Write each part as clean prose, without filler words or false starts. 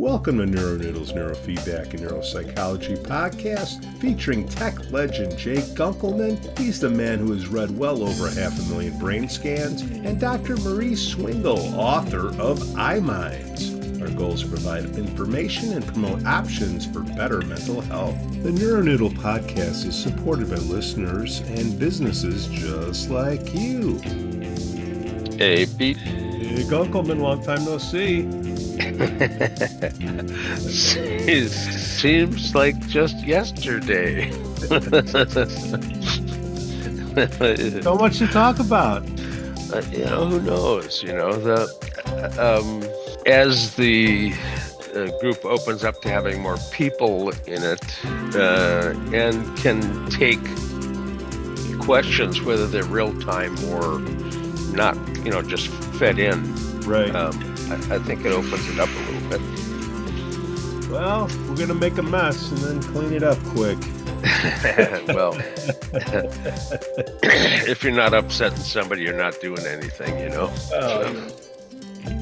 Welcome to NeuroNoodle's Neurofeedback and Neuropsychology podcast featuring tech legend Jake Gunkelman. He's the man who has read well over 500,000 brain scans, and Dr. Marie Swingle, author of iMinds. Our goal is to provide information and promote options for better mental health. The NeuroNoodle podcast is supported by listeners and businesses just like you. Hey, Pete. Hey, Gunkelman, long time no see. Seems like just yesterday. So much to talk about. Who knows? As the group opens up to having more people in it, and can take questions whether they're real time or not, just fed in. Right. I think it opens it up a little bit. Well, we're going to make a mess and then clean it up quick. Well, if you're not upsetting somebody, you're not doing anything,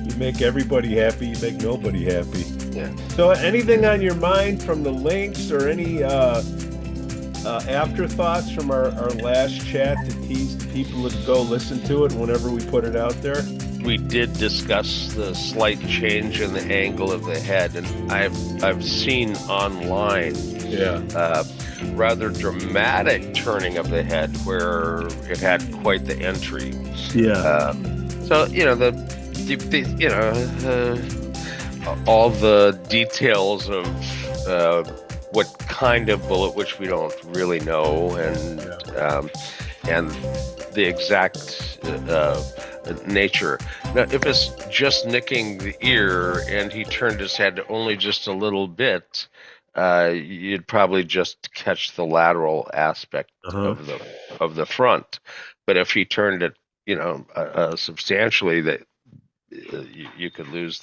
You make everybody happy, you make nobody happy. Yeah. So anything on your mind from the links or any afterthoughts from our last chat to tease the people to go listen to it whenever we put it out there? We did discuss the slight change in the angle of the head, and I've seen online rather dramatic turning of the head where it had quite the entry. Yeah. All the details of what kind of bullet, which we don't really know, and the exact nature. Now, if it's just nicking the ear and he turned his head only just a little bit, you'd probably just catch the lateral aspect of the front. But if he turned it, substantially, that you could lose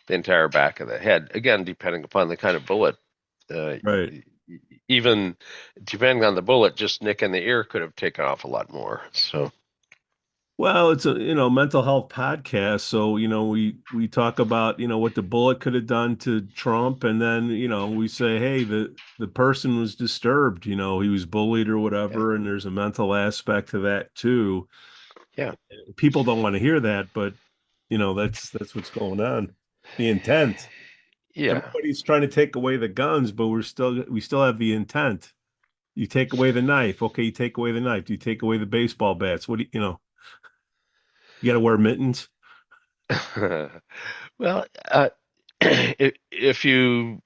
the entire back of the head. Again, depending upon the kind of bullet. Right. Even depending on the bullet, just nicking the ear could have taken off a lot more. So. Well, it's a mental health podcast, so we talk about what the bullet could have done to Trump, and then we say, hey, the person was disturbed, he was bullied or whatever, and there's a mental aspect to that too. Yeah, people don't want to hear that, but that's what's going on. The intent. Yeah, Everybody's trying to take away the guns, but we still have the intent. You take away the knife, okay? You take away the knife. You take away the baseball bats. What do you? You got to wear mittens. Well, if you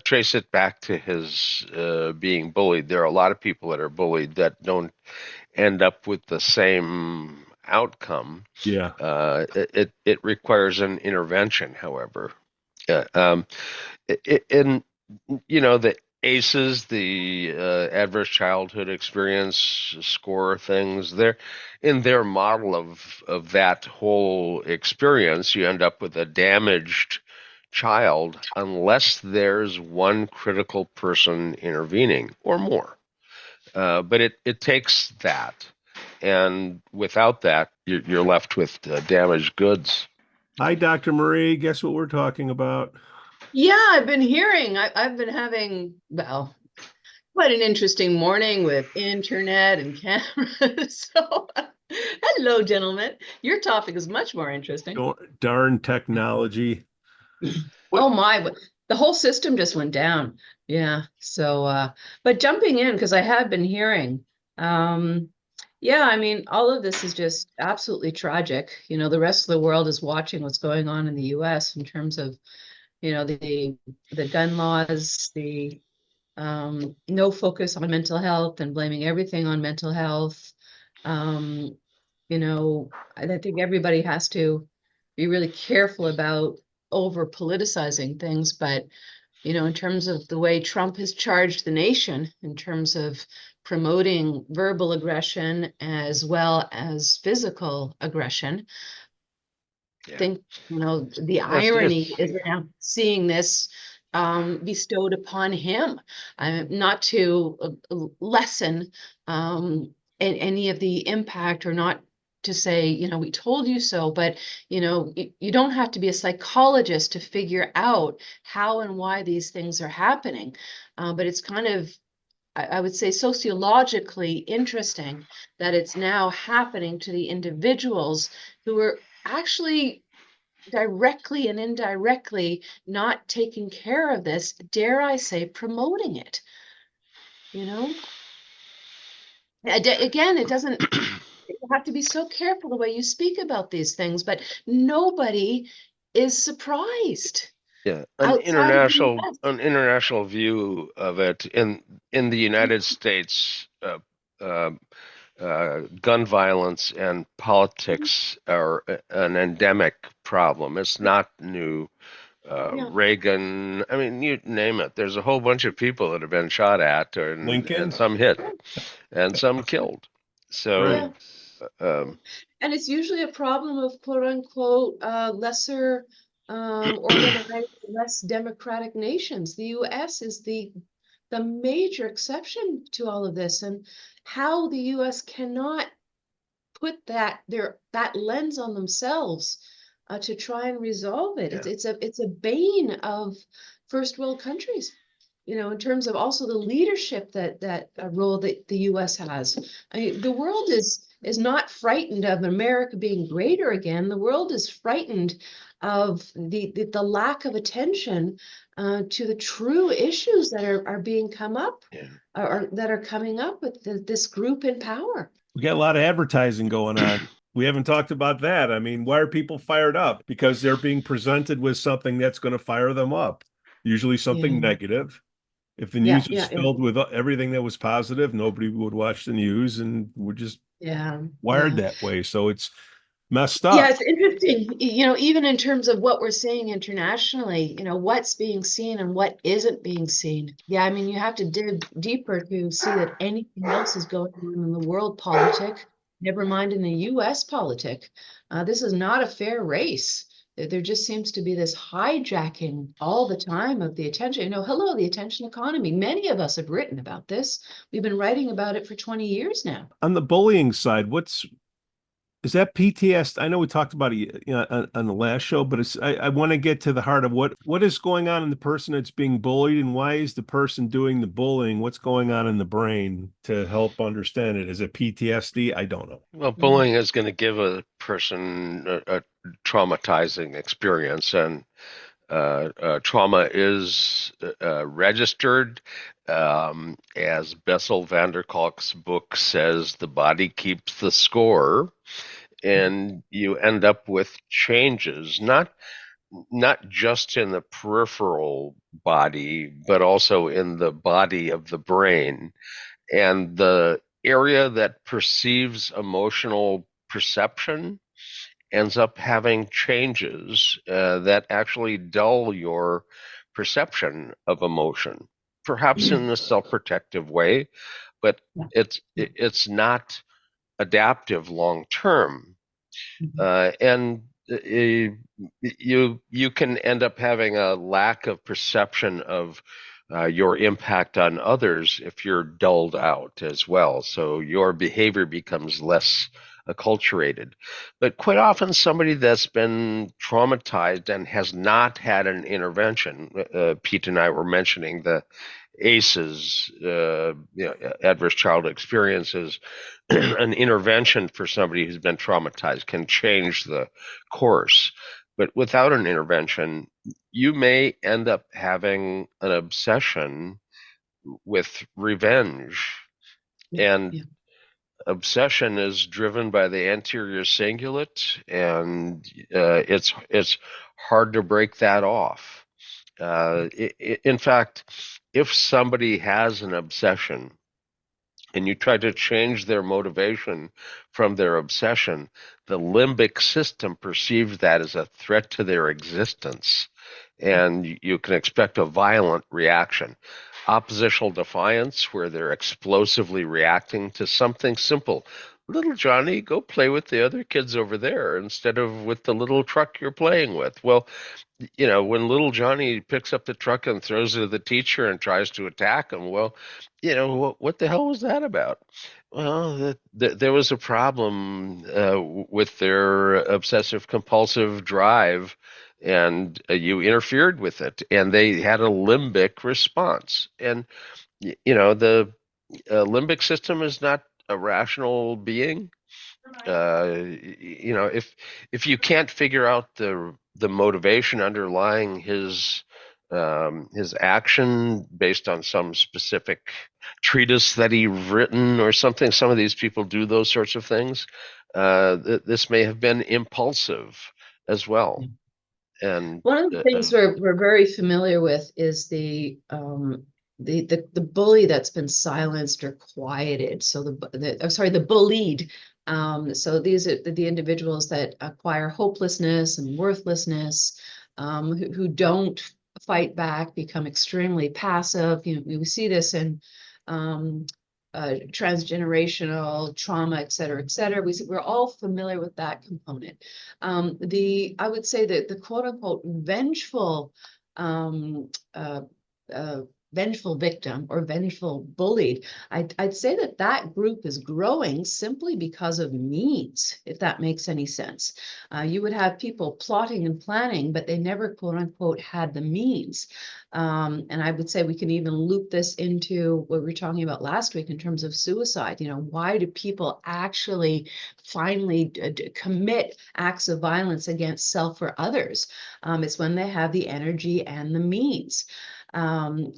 trace it back to his being bullied, there are a lot of people that are bullied that don't end up with the same outcome. Yeah. It requires an intervention, however. The ACEs, the adverse childhood experience score things, they're in their model of that whole experience. You end up with a damaged child unless there's one critical person intervening or more. But it takes that, and without that, you're left with damaged goods. Hi, Dr. Marie. Guess what we're talking about? Yeah, I've been hearing. I've been having, quite an interesting morning with internet and cameras. So, hello, gentlemen. Your topic is much more interesting. Darn technology. Oh my, the whole system just went down. Yeah. So, but jumping in, because I have been hearing, all of this is just absolutely tragic. The rest of the world is watching what's going on in the US in terms of the gun laws, the no focus on mental health and blaming everything on mental health. I think everybody has to be really careful about over politicizing things, but in terms of the way Trump has charged the nation in terms of promoting verbal aggression as well as physical aggression. I think, the irony is now seeing this bestowed upon him, not to lessen any of the impact or not to say, you know, we told you so, but, you know, you don't have to be a psychologist to figure out how and why these things are happening. But it's kind of, I would say, sociologically interesting that it's now happening to the individuals who are actually directly and indirectly not taking care of this, dare I say, promoting it, you know? Again, it doesn't, you have to be so careful the way you speak about these things, but nobody is surprised Yeah, outside of the US. an international view of it in the United States. Uh, Gun violence and politics are an endemic problem. It's not new. Yeah, Reagan, I mean, you name it. There's a whole bunch of people that have been shot at, and Lincoln. some hit, and some killed. Right. yeah. So, um, And it's usually a problem of quote unquote lesser organized, less democratic nations. The US is the major exception to all of this, and how the US cannot put that lens on themselves to try and resolve it. yeah, It's a bane of first world countries, you know, in terms of also the leadership that role that the US has. I mean, the world is not frightened of America being greater again. The world is frightened of the lack of attention to the true issues that are being come up yeah. or that are coming up with this group in power. We got a lot of advertising going on. We haven't talked about that. I mean, why are people fired up? Because they're being presented with something that's going to fire them up, usually something Yeah. negative. If the Yeah, news was yeah, yeah, filled with everything that was positive, nobody would watch the news, and we're just yeah, wired yeah. that way. So it's messed Yeah, up. it's interesting, you know, even in terms of what we're seeing internationally, you know, what's being seen and what isn't being seen. Yeah, I mean, you have to dig deeper to see that anything else is going on in the world politic, never mind in the US politic. This is not a fair race. There just seems to be this hijacking all the time of the attention. You know, hello, the attention economy. Many of us have written about this. We've been writing about it for 20 years now. On the bullying side, what's is that PTSD? I know we talked about it, you know, on the last show, but I want to get to the heart of what is going on in the person that's being bullied, and why is the person doing the bullying? What's going on in the brain to help understand it? Is it PTSD? I don't know. Well, Mm, bullying is going to give a person a traumatizing experience, and trauma is registered. As Bessel van der Kolk's book says, the body keeps the score, and you end up with changes, not just in the peripheral body, but also in the body of the brain. And the area that perceives emotional perception ends up having changes that actually dull your perception of emotion, perhaps in a self-protective way, but yeah. it's not adaptive long term. Mhm. And you can end up having a lack of perception of your impact on others if you're dulled out as well. So your behavior becomes less acculturated. But quite often, somebody that's been traumatized and has not had an intervention, Pete and I were mentioning the ACEs, adverse childhood experiences, an intervention for somebody who's been traumatized can change the course. But without an intervention, you may end up having an obsession with revenge. Yeah, And yeah. obsession is driven by the anterior cingulate, and it's hard to break that off. In fact, if somebody has an obsession and you try to change their motivation from their obsession, the limbic system perceives that as a threat to their existence, and you can expect a violent reaction. Oppositional defiance, where they're explosively reacting to something simple, little Johnny, go play with the other kids over there instead of with the little truck you're playing with. Well, when little Johnny picks up the truck and throws it at the teacher and tries to attack him, well, what the hell was that about? Well, there was a problem with their obsessive compulsive drive, and you interfered with it, and they had a limbic response. And the limbic system is not a rational being. If you can't figure out the motivation underlying his action based on some specific treatise that he written or something, some of these people do those sorts of things. This may have been impulsive as well. And one of the things we're very familiar with is the bully that's been silenced or quieted. So the bullied. So these are the individuals that acquire hopelessness and worthlessness, who don't fight back, become extremely passive. We see this in transgenerational trauma, et cetera, et cetera. We're all familiar with that component. I would say that the quote unquote vengeful um, uh, vengeful victim or vengeful bullied, I'd say that group is growing simply because of means, if that makes any sense. You would have people plotting and planning, but they never quote unquote had the means. And I would say we can even loop this into what we were talking about last week in terms of suicide. Why do people actually finally commit acts of violence against self or others? It's when they have the energy and the means.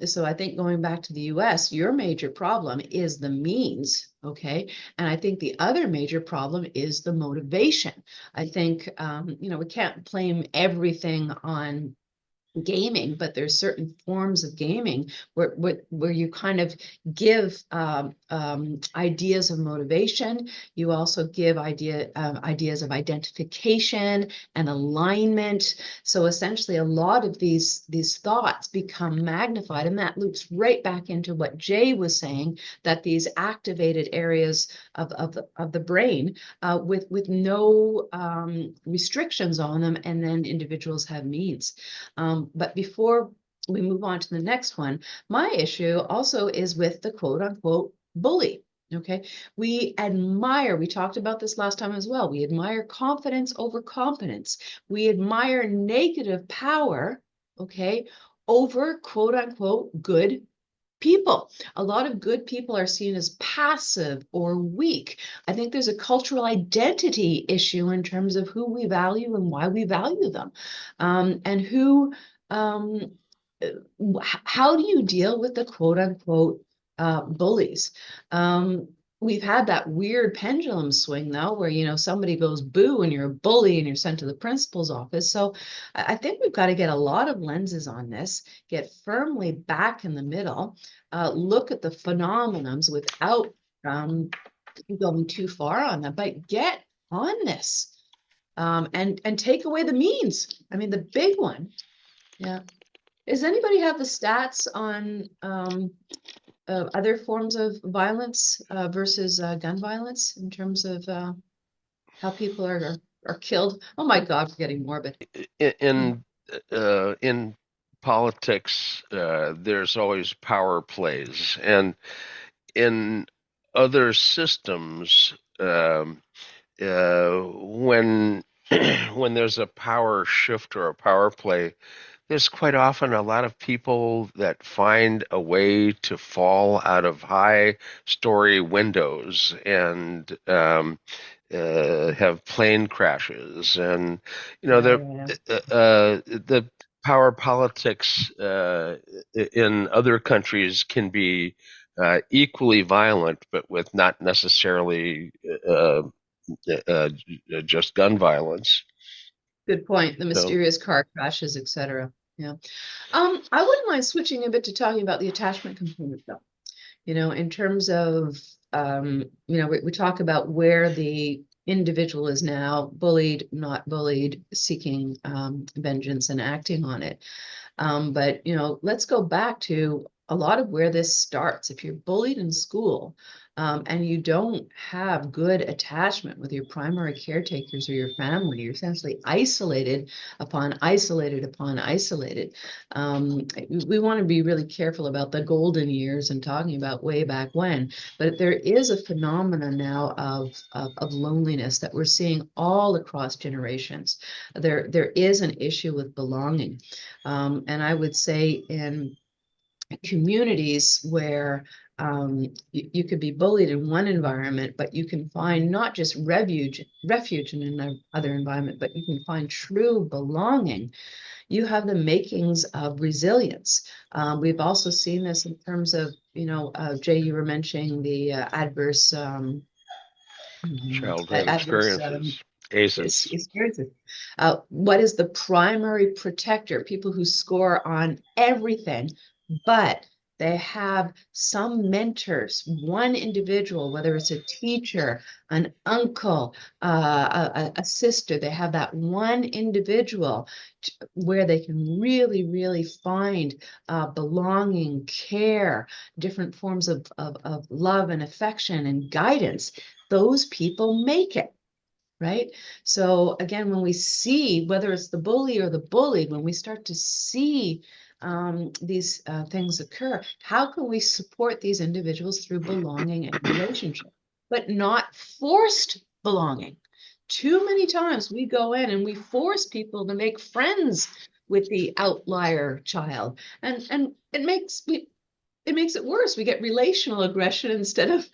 So I think going back to the US, your major problem is the means, okay? And I think the other major problem is the motivation. I think, we can't blame everything on gaming, but there's certain forms of gaming where you kind of give ideas of motivation. You also give ideas of identification and alignment. So essentially, a lot of these thoughts become magnified, and that loops right back into what Jay was saying, that these activated areas of the brain with no restrictions on them, and then individuals have means. But before we move on to the next one, my issue also is with the quote unquote bully. Okay. We talked about this last time as well. We admire confidence over competence. We admire negative power, okay, over quote unquote good people. A lot of good people are seen as passive or weak. I think there's a cultural identity issue in terms of who we value and why we value them, and who how do you deal with the quote unquote bullies? We've had that weird pendulum swing though, where somebody goes boo and you're a bully and you're sent to the principal's office. So I think we've got to get a lot of lenses on this, get firmly back in the middle, look at the phenomenons without going too far on them, but get on this, and take away the means. I mean, the big one. Yeah. Does anybody have the stats on other forms of violence versus gun violence in terms of how people are killed? Oh my God, we're getting morbid. In politics, there's always power plays, and in other systems, when when there's a power shift or a power play, there's quite often a lot of people that find a way to fall out of high story windows and have plane crashes, and the power politics in other countries can be equally violent, but with not necessarily uh, just gun violence. Good point. The mysterious car crashes, etc. Yeah. I wouldn't mind switching a bit to talking about the attachment component, though. In terms of, we talk about where the individual is now, bullied, not bullied, seeking vengeance and acting on it. But let's go back to a lot of where this starts. If you're bullied in school, and you don't have good attachment with your primary caretakers or your family, you're essentially isolated upon isolated upon isolated. We want to be really careful about the golden years and talking about way back when, but there is a phenomenon now of loneliness that we're seeing all across generations. There is an issue with belonging. And I would say in communities where you could be bullied in one environment, but you can find not just refuge in another environment, but you can find true belonging. You have the makings of resilience. We've also seen this in terms of, Jay, you were mentioning the adverse Childhood adverse experiences, ACEs. experiences. What is the primary protector? People who score on everything, but they have some mentors, one individual, whether it's a teacher, an uncle, a sister, they have that one individual where they can really, really find belonging, care, different forms of love and affection and guidance. Those people make it. Right. So again, when we see whether it's the bully or the bullied, when we start to see these things occur, how can we support these individuals through belonging and relationship, but not forced belonging? Too many times we go in and we force people to make friends with the outlier child, and it makes it worse. We get relational aggression instead of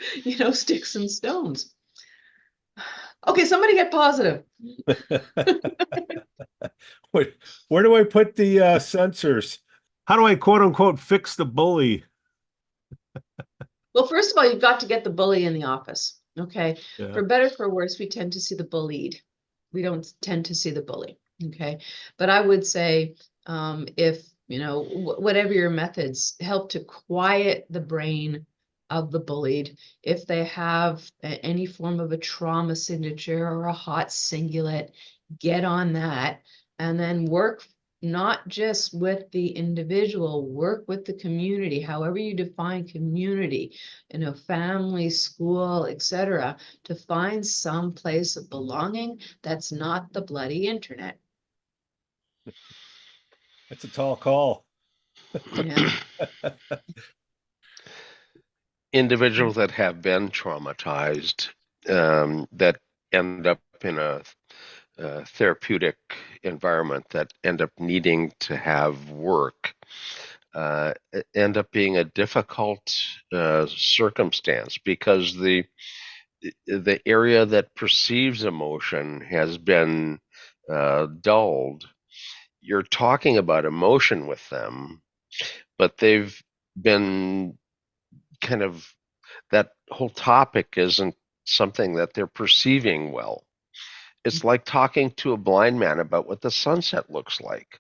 sticks and stones. Okay, somebody get positive. Where do I put the sensors? How do I quote unquote fix the bully? Well, first of all, you've got to get the bully in the office. Okay. Yeah. For better, for worse, we tend to see the bullied. We don't tend to see the bully. Okay. But I would say if, whatever your methods help to quiet the brain of the bullied, if they have any form of a trauma signature or a hot cingulate, get on that and then work not just with the individual, work with the community, however you define community, family, school, etc., to find some place of belonging that's not the bloody internet. That's a tall call. Yeah. Individuals that have been traumatized, that end up in a therapeutic environment, that end up needing to have work, end up being a difficult circumstance because the area that perceives emotion has been dulled. You're talking about emotion with them, but they've been kind of, that whole topic isn't something that they're perceiving well. It's like talking to a blind man about what the sunset looks like.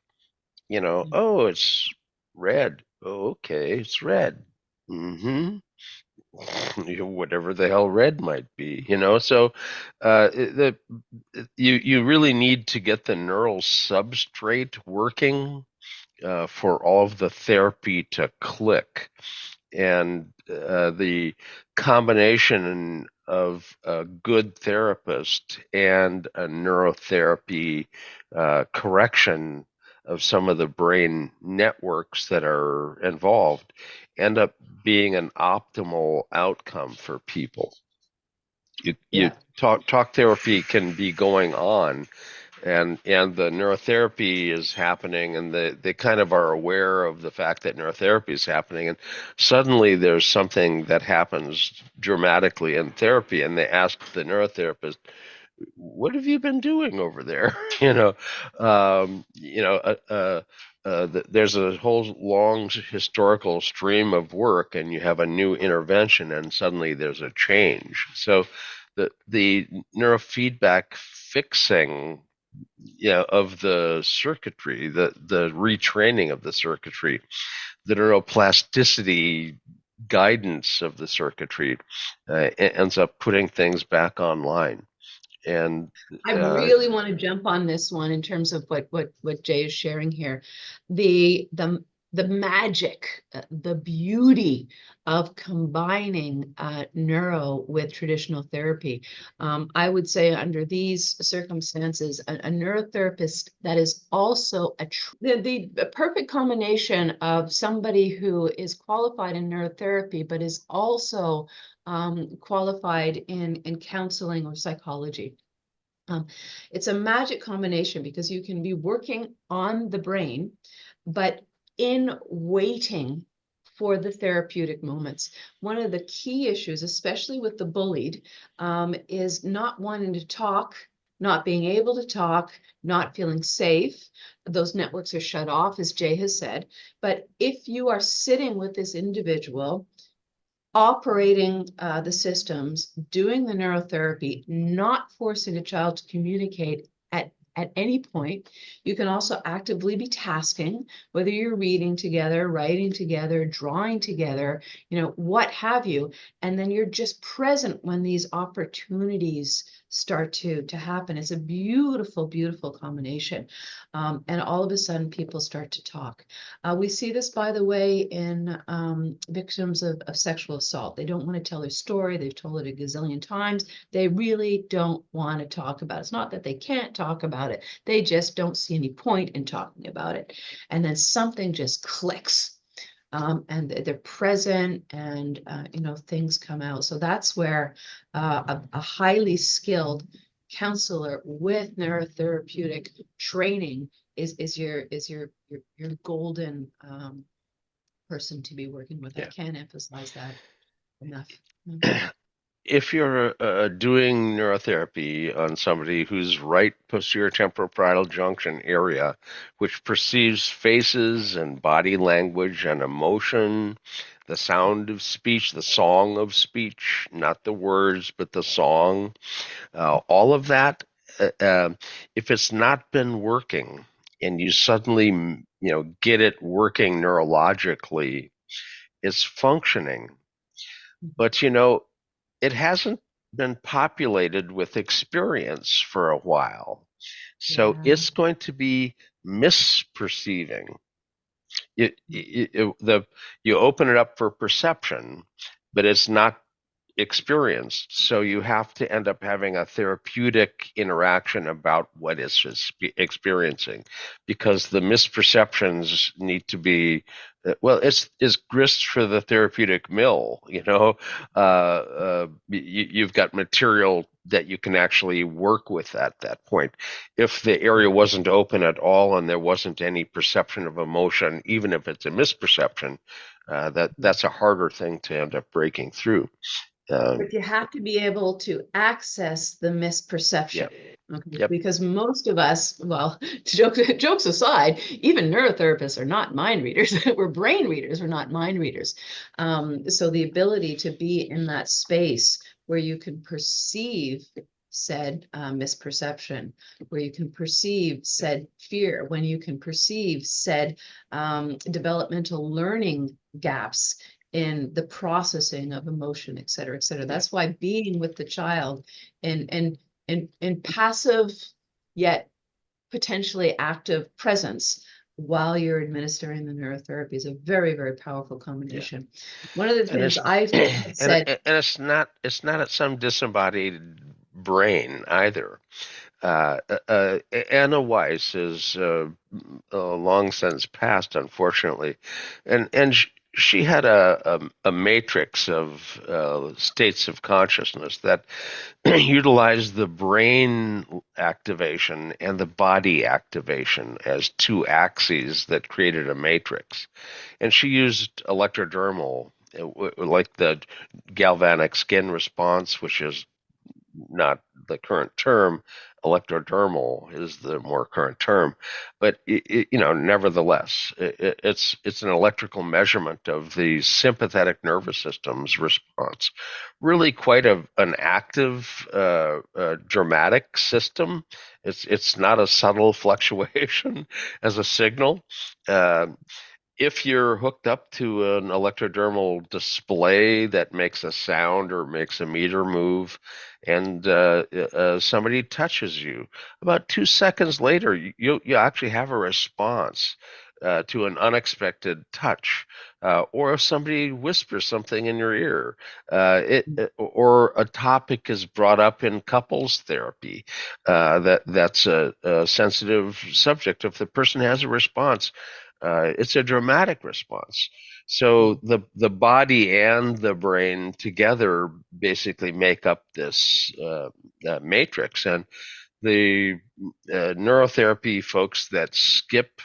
Oh, it's red. Oh, okay, it's red. Mm-hmm. Whatever the hell red might be. So you really need to get the neural substrate working for all of the therapy to click. And the combination of a good therapist and a neurotherapy correction of some of the brain networks that are involved end up being an optimal outcome for people. You talk therapy can be going on, and the neurotherapy is happening, and they kind of are aware of the fact that neurotherapy is happening, and suddenly there's something that happens dramatically in therapy, and they ask the neurotherapist, what have you been doing over there? There's a whole long historical stream of work, and you have a new intervention, and suddenly there's a change. So the neurofeedback fixing of the circuitry, the retraining of the circuitry, the neuroplasticity guidance of the circuitry ends up putting things back online. And I really want to jump on this one in terms of what Jay is sharing here. The the magic, the beauty of combining neuro with traditional therapy. I would say under these circumstances, a neurotherapist that is also the perfect combination of somebody who is qualified in neurotherapy, but is also qualified in counseling or psychology. It's a magic combination because you can be working on the brain, but in waiting for the therapeutic moments. One of the key issues, especially with the bullied, is not wanting to talk, not being able to talk, not feeling safe. Those networks are shut off, as Jay has said. But if you are sitting with this individual, operating the systems, doing the neurotherapy, not forcing a child to communicate at any point. You can also actively be tasking, whether you're reading together, writing together, drawing together, what have you. And then you're just present when these opportunities start to happen. It's a beautiful, beautiful combination. And all of a sudden people start to talk. We see this, by the way, in victims of sexual assault. They don't want to tell their story. They've told it a gazillion times. They really don't want to talk about it. It's not that they can't talk about it. They just don't see any point in talking about it. And then something just clicks. And they're present, and things come out. So that's where a highly skilled counselor with neurotherapeutic training is your golden person to be working with. Yeah. I can't emphasize that enough. If you're doing neurotherapy on somebody who's right posterior temporal parietal junction area, which perceives faces and body language and emotion, the sound of speech, the song of speech, not the words, but the song, all of that, if it's not been working and you suddenly, get it working neurologically, it's functioning. But, it hasn't been populated with experience for a while. So Yeah. it's going to be misperceiving. You open it up for perception, but it's not experienced. So you have to end up having a therapeutic interaction about what it's experiencing, because the misperceptions need to be, it's grist for the therapeutic mill. You've got material that you can actually work with at that point. If the area wasn't open at all and there wasn't any perception of emotion, even if it's a misperception, that's a harder thing to end up breaking through. But you have to be able to access the misperception. Yeah. Okay? Yep. Because most of us, well, jokes aside, even neurotherapists are not mind readers. We're brain readers, we're not mind readers. So the ability to be in that space where you can perceive said misperception, where you can perceive said fear, when you can perceive said developmental learning gaps in the processing of emotion, et cetera, et cetera. That's why being with the child in passive yet potentially active presence while you're administering the neurotherapy is a very, very powerful combination. One of the things I've said, and it's not at some disembodied brain either. Anna Weiss is long since passed, unfortunately, and she had a matrix of states of consciousness that utilized the brain activation and the body activation as two axes that created a matrix. And she used electrodermal, like the galvanic skin response, which is not the current term. Electrodermal is the more current term, but nevertheless, it's an electrical measurement of the sympathetic nervous system's response. Really, quite an active, dramatic system. It's not a subtle fluctuation as a signal. If you're hooked up to an electrodermal display that makes a sound or makes a meter move, and somebody touches you, about 2 seconds later, you actually have a response. to an unexpected touch, or if somebody whispers something in your ear, or a topic is brought up in couples therapy, that's a sensitive subject. If the person has a response, it's a dramatic response. So the body and the brain together basically make up this matrix, and the neurotherapy folks that skip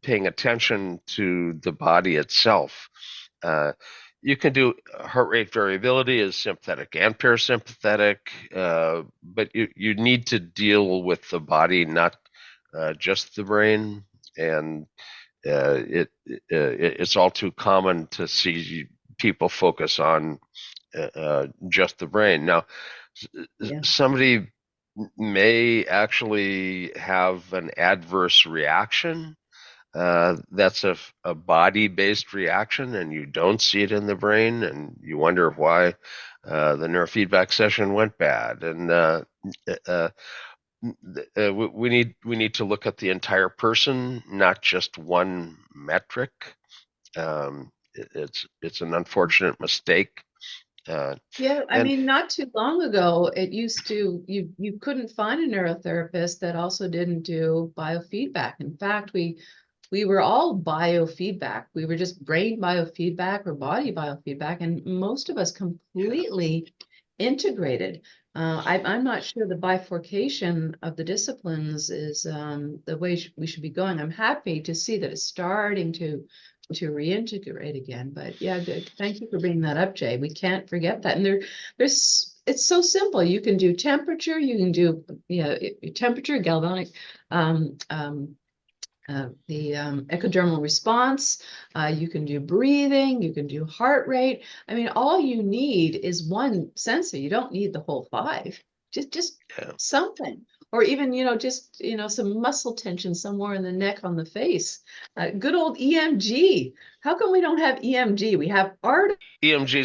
paying attention to the body itself. You can do heart rate variability as sympathetic and parasympathetic, but you need to deal with the body, not just the brain. And it's all too common to see people focus on just the brain. Now, Yeah. somebody may actually have an adverse reaction. That's a body-based reaction, and you don't see it in the brain, and you wonder why the neurofeedback session went bad. And we need to look at the entire person, not just one metric. It's an unfortunate mistake. Yeah, I And mean, not too long ago, it used to, you couldn't find a neurotherapist that also didn't do biofeedback. In fact, we were all biofeedback. We were just brain biofeedback or body biofeedback, and most of us completely integrated. I'm not sure the bifurcation of the disciplines is the way we should be going. I'm happy to see that it's starting to reintegrate again. But yeah, good. Thank you for bringing that up, Jay. We can't forget that. And there's it's so simple. You can do temperature. You can do temperature, galvanic. The echodermal response, you can do breathing, you can do heart rate. I mean, all you need is one sensor. You don't need the whole five. Just something, or even just some muscle tension somewhere in the neck, on the face. Good old EMG. How come we don't have EMG? We have art. EMG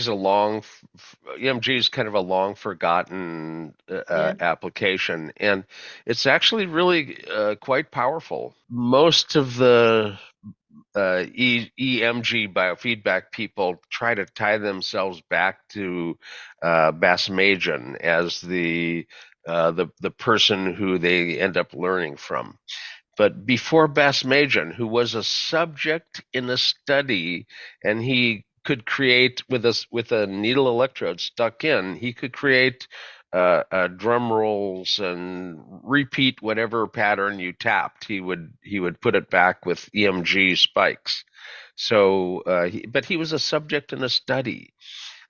is kind of a long forgotten Yeah. application, and it's actually really quite powerful. Most of the EMG biofeedback people try to tie themselves back to Basmagian as the person who they end up learning from. But before Basmagian, who was a subject in a study, and he could create with a needle electrode stuck in, he could create drum rolls and repeat whatever pattern you tapped. He would put it back with EMG spikes. So, but he was a subject in a study.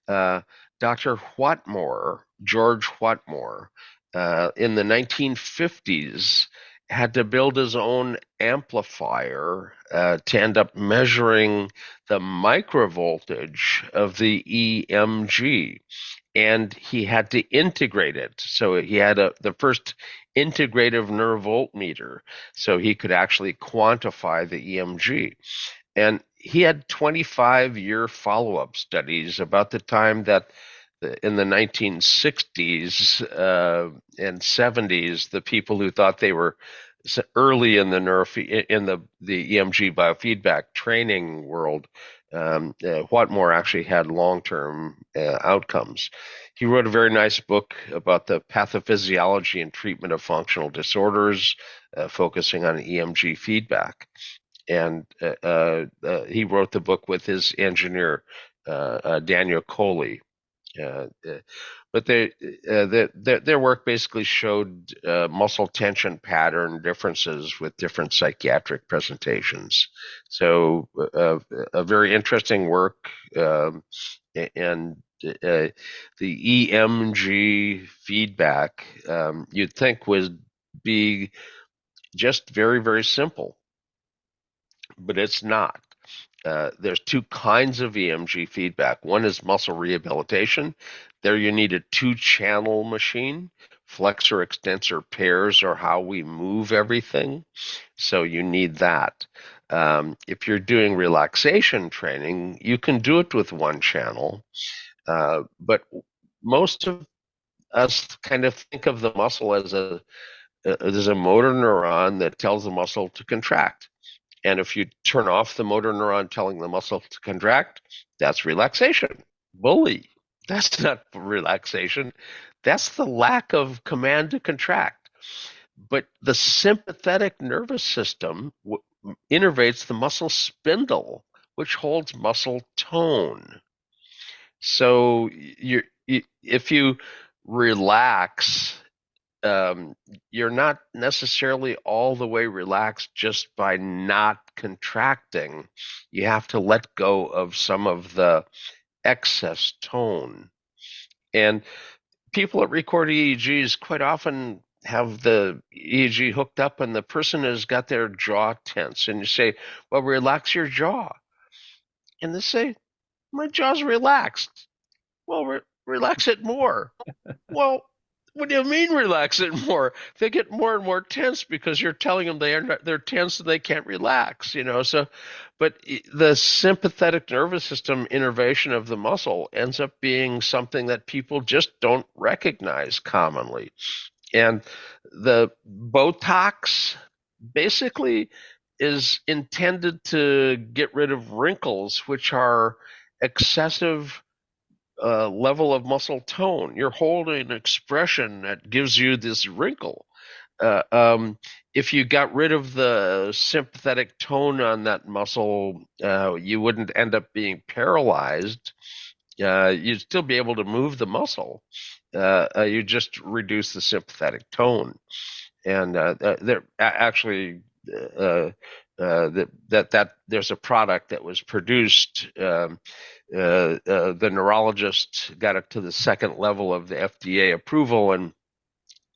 Dr. Whatmore, George Whatmore, in the 1950s, had to build his own amplifier to end up measuring the microvoltage of the EMG, and he had to integrate it. So he had the first integrative nerve voltmeter, so he could actually quantify the EMG. And he had 25-year follow-up studies about the time that in the 1960s and 70s, the people who thought they were early in the the EMG biofeedback training world, Whatmore actually had long-term outcomes. He wrote a very nice book about the pathophysiology and treatment of functional disorders, focusing on EMG feedback. And he wrote the book with his engineer, Daniel Coley. But their work basically showed muscle tension pattern differences with different psychiatric presentations. So a very interesting work, and the EMG feedback you'd think would be just very, very simple, but it's not. There's two kinds of EMG feedback. One is muscle rehabilitation. There you need a two-channel machine. Flexor extensor pairs are how we move everything, so you need that. If you're doing relaxation training, you can do it with one channel, but most of us kind of think of the muscle as a motor neuron that tells the muscle to contract. And if you turn off the motor neuron telling the muscle to contract, that's relaxation. Bully. That's not relaxation. That's the lack of command to contract. But the sympathetic nervous system innervates the muscle spindle, which holds muscle tone. So if you relax, you're not necessarily all the way relaxed just by not contracting. You have to let go of some of the excess tone. And people that record EEGs quite often have the EEG hooked up and the person has got their jaw tense. And you say, well, relax your jaw. And they say, my jaw's relaxed. Well, relax it more. Well, what do you mean relax it more? They get more and more tense because you're telling them they're tense and they can't relax, So, but the sympathetic nervous system innervation of the muscle ends up being something that people just don't recognize commonly. And the Botox basically is intended to get rid of wrinkles, which are excessive level of muscle tone. You're holding an expression that gives you this wrinkle. Uh, um, if you got rid of the sympathetic tone on that muscle, you wouldn't end up being paralyzed. You'd still be able to move the muscle. You just reduce the sympathetic tone. And there actually that there's a product that was produced. The neurologist got it to the second level of the FDA approval and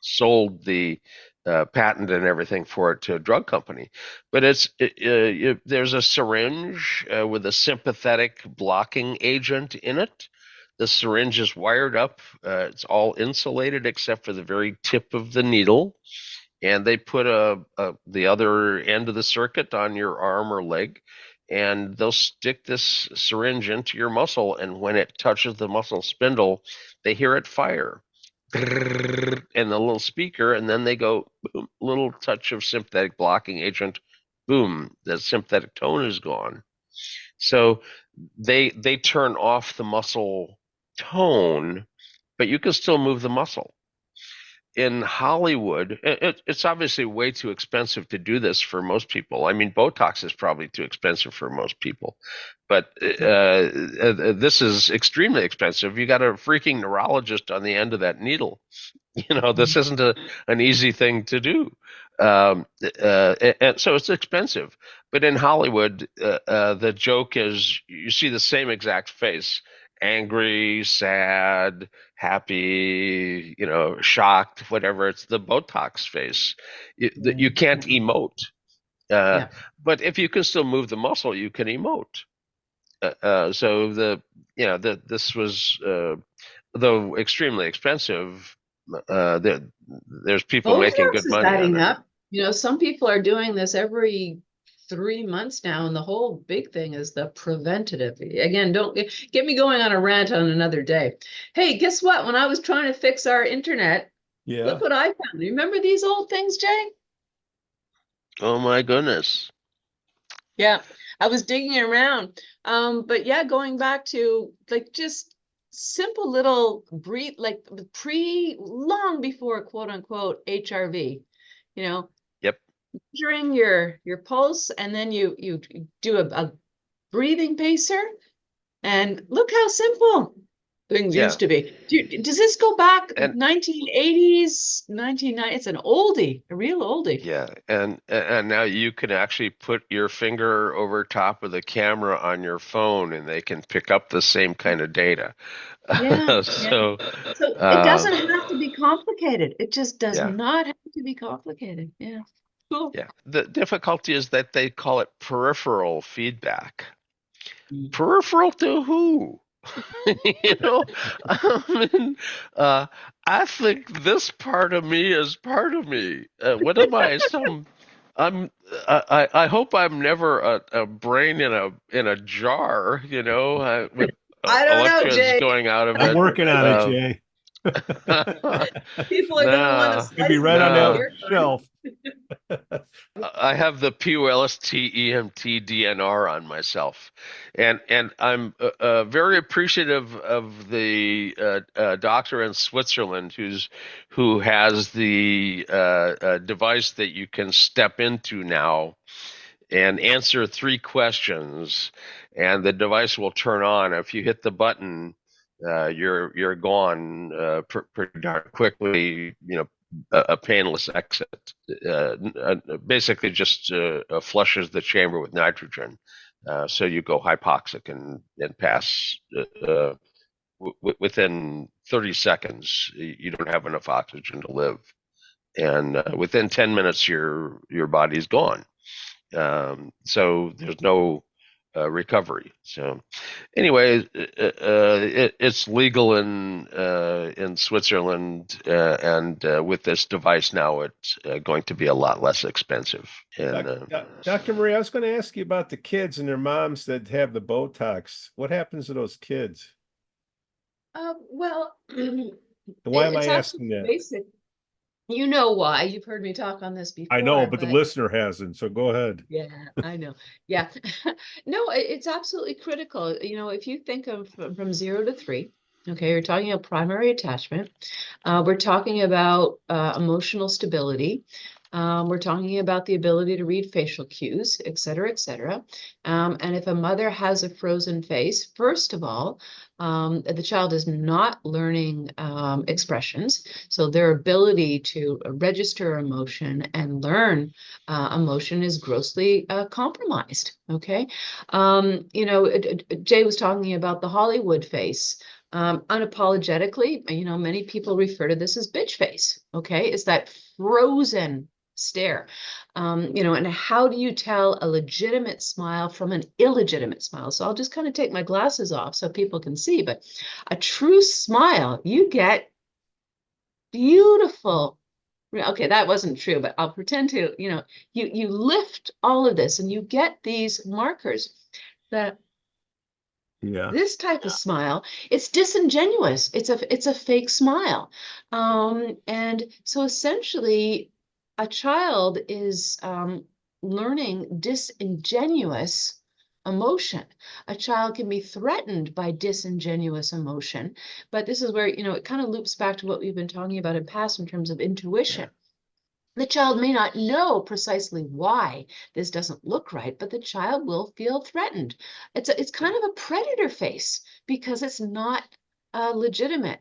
sold the patent and everything for it to a drug company. But there's a syringe with a sympathetic blocking agent in it. The syringe is wired up. It's all insulated except for the very tip of the needle. And they put the other end of the circuit on your arm or leg, and they'll stick this syringe into your muscle. And when it touches the muscle spindle, they hear it fire and the little speaker, and then they go boom, little touch of sympathetic blocking agent, boom, the sympathetic tone is gone. So they turn off the muscle tone, but you can still move the muscle. In Hollywood, it's obviously way too expensive to do this for most people. I mean, Botox is probably too expensive for most people, but this is extremely expensive. You got a freaking neurologist on the end of that needle. This isn't an easy thing to do. And so it's expensive. But in Hollywood, the joke is you see the same exact face: angry, sad, happy, shocked, whatever. It's the Botox face. You can't emote. Yeah. But if you can still move the muscle, you can emote. So this was, though extremely expensive, there's people making Botox good is money on adding it. up. Some people are doing this every 3 months now, and the whole big thing is the preventative. Again, don't get me going on a rant on another day. Hey, guess what? When I was trying to fix our internet, look what I found. Remember these old things, Jay? Oh my goodness. Yeah, I was digging around. But yeah, going back to like just simple little breathe, like long before quote unquote HRV, you know, Yep. measuring your pulse, and then you do a breathing pacer, and look how simple things Yeah. used to be. Does this go back And 1980s, 1990s? It's an oldie, a real oldie. yeah, and now you can actually put your finger over top of the camera on your phone and they can pick up the same kind of data. Yeah, yeah. So, So it um, doesn't have to be complicated. It just does yeah, not have to be complicated. Yeah. Cool. yeah. The difficulty is that they call it peripheral feedback. Mm. Peripheral to who? you know, I mean, I think this part of me is part of me. What am I? I'm. I hope I'm never a brain in a jar. With I don't know, electrodes Jay. going out of I'm it. working on it, Uh, Jay. People are going to want to Nah, slice It'd be right on nah. that shelf. I have the PULST DNR on myself, and I'm very appreciative of the doctor in Switzerland who has the device that you can step into now and answer 3 questions, and the device will turn on. If you hit the button, you're gone pretty darn quickly. You know, a painless exit. Basically, just flushes the chamber with nitrogen, so you go hypoxic and pass. Within 30 seconds, you don't have enough oxygen to live, and within 10 minutes, your body's gone. So there's no recovery. So anyway, it's legal in Switzerland, and with this device now, it's going to be a lot less expensive. And Dr. Marie, I was going to ask you about the kids and their moms that have the Botox. What happens to those kids? Well, And why am I it's asking absolutely that? basic. You know why. You've heard me talk on this I know, before, but the but listener hasn't, so go ahead. yeah, I know. Yeah. No, it's absolutely critical. You know, if you think of from 0 to 3, okay, you're talking about primary attachment. We're talking about emotional stability. We're talking about the ability to read facial cues, et cetera, et cetera. And if a mother has a frozen face, first of all, the child is not learning expressions. So their ability to register emotion and learn emotion is grossly compromised. Okay. You know, Jay was talking about the Hollywood face. Unapologetically, you know, many people refer to this as bitch face. Okay. It's that frozen stare. You know, and how do you tell a legitimate smile from an illegitimate smile? So I'll just kind of take my glasses off so people can see, but a true smile, you get beautiful. Okay, that wasn't true, but I'll pretend to, you know, you lift all of this and you get these markers that Yeah. this type of smile, it's disingenuous. It's a fake smile. And so essentially a child is learning disingenuous emotion. A child can be threatened by disingenuous emotion, but this is where, you know, it kind of loops back to what we've been talking about in past in terms of intuition. The child may not know precisely why this doesn't look right, but the child will feel threatened. It's kind of a predator face because it's not legitimate.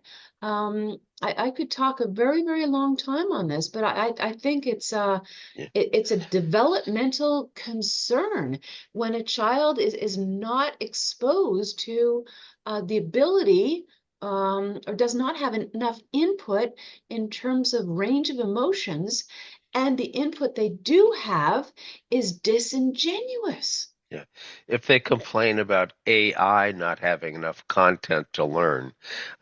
I could talk a very, very long time on this, but I think it's it's a developmental concern when a child is not exposed to the ability or does not have enough input in terms of range of emotions, and the input they do have is disingenuous. Yeah. If they complain about AI not having enough content to learn,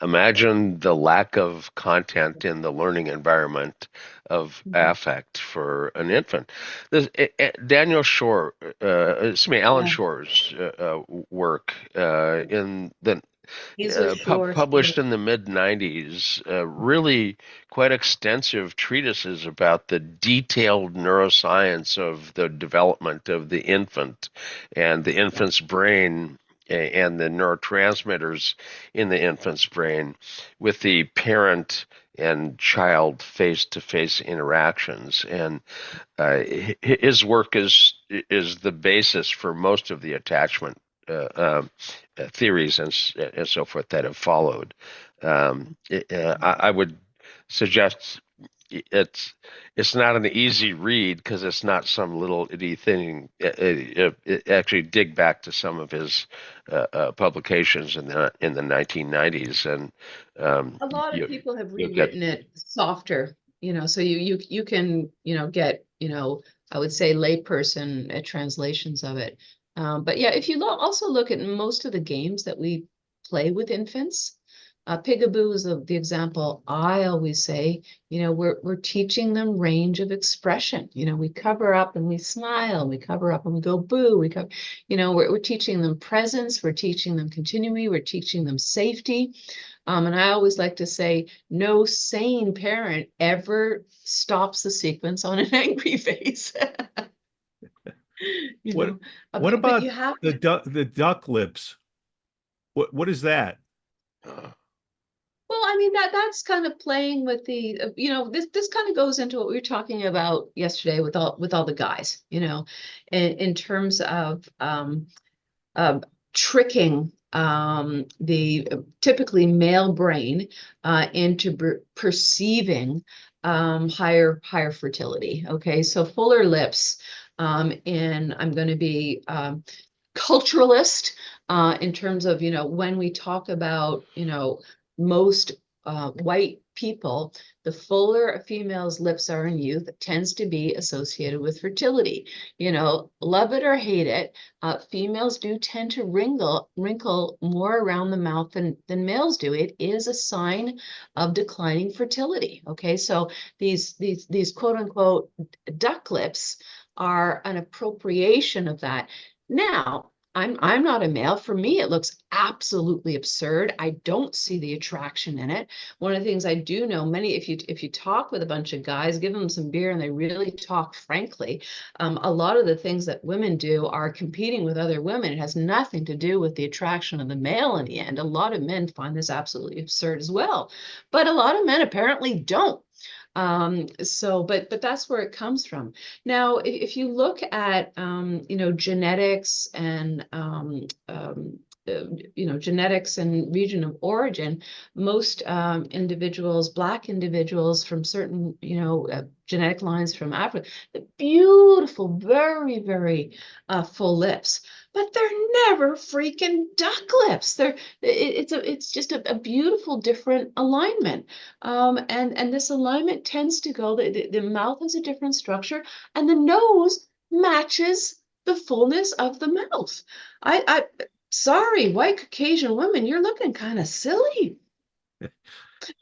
imagine the lack of content in the learning environment of affect for an infant. Daniel Schore, Alan Yeah, Shore's work in the he's with Shore. published in the mid 90s, really quite extensive treatises about the detailed neuroscience of the development of the infant and the infant's brain and the neurotransmitters in the infant's brain with the parent and child face-to-face interactions. And his work is the basis for most of the attachment theories and so forth that have followed. I would suggest it's not an easy read because it's not some little itty thing. Actually, dig back to some of his publications in the 1990s, and A lot of you people have you'll get. rewritten it softer, you know, so you can, you know, get, you know, I would say layperson translations of it. But yeah, if you also look at most of the games that we play with infants, Peekaboo is the example I always say, you know, we're teaching them range of expression. You know, we cover up and we smile, we cover up and we go boo, we cover, you know, we're teaching them presence, we're teaching them continuity, we're teaching them safety. And I always like to say, no sane parent ever stops the sequence on an angry face. You What know, what but about you have the to. duck lips? What is that? Well, I mean that's kind of playing with the this kind of goes into what we were talking about yesterday with all the guys, in terms of uh, tricking the typically male brain into perceiving higher fertility. Okay, so fuller lips, and I'm going to be culturalist in terms of when we talk about most white people, the fuller a female's lips are in youth, it tends to be associated with fertility. Love it or hate it, females do tend to wrinkle more around the mouth than males do. It is a sign of declining fertility. Okay, so these quote unquote duck lips are an appropriation of that. Now, I'm not a male. For me, it looks absolutely absurd. I don't see the attraction in it. One of the things I do know, if you talk with a bunch of guys, give them some beer and they really talk frankly, a lot of the things that women do are competing with other women. It has nothing to do with the attraction of the male in the end. A lot of men find this absolutely absurd as well, but a lot of men apparently don't. But that's where it comes from. Now, if you look at genetics and genetics and region of origin, most individuals, Black individuals from certain genetic lines from Africa, the beautiful, very, very full lips, but they're never freaking duck lips. It's just a beautiful different alignment. And this alignment tends to go, the mouth has a different structure and the nose matches the fullness of the mouth. I sorry, white Caucasian women, you're looking kind of silly.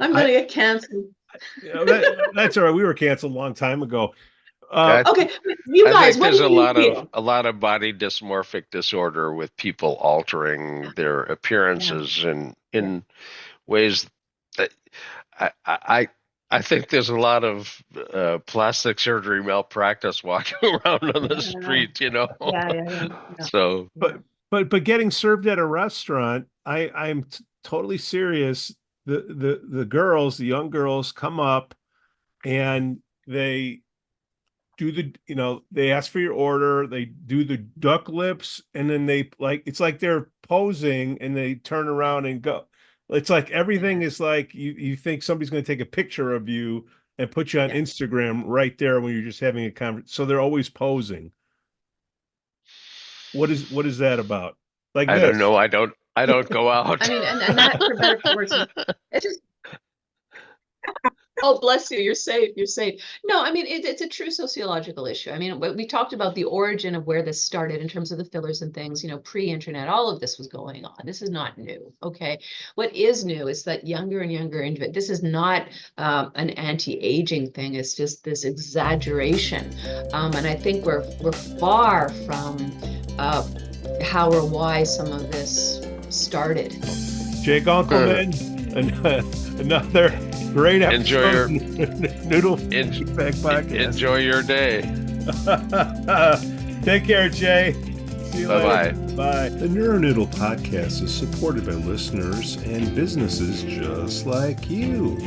I'm gonna get canceled. That's all right. We were canceled a long time ago. Okay, you I guys, think what there's do you feel? a lot of body dysmorphic disorder with people altering their Yeah, appearances yeah, in ways that I think there's a lot of plastic surgery malpractice walking around on the yeah, street, you know. yeah. So but but getting served at a restaurant, I'm totally serious. The girls, the young girls come up and they do they ask for your order, they do the duck lips, and then it's like they're posing and they turn around and go. It's like everything is like you think somebody's going to take a picture of you and put you on Yeah. Instagram right there when you're just having a conversation. So they're always posing. What is that about? Like I don't this. know. I don't go out. I mean, and that for better for worse, it's just oh, bless you. You're safe. You're safe. No, I mean, it's a true sociological issue. I mean, we talked about the origin of where this started in terms of the fillers and things, pre-internet, all of this was going on. This is not new. Okay. What is new is that younger and younger individuals, this is not an anti-aging thing. It's just this exaggeration. And I think we're far from how or why some of this started. Jay Gunkelman, another great episode. Noodle Feedback Podcast. Enjoy your day. Take care, Jay. See you Bye-bye. later. Bye. The NeuroNoodle podcast is supported by listeners and businesses just like you.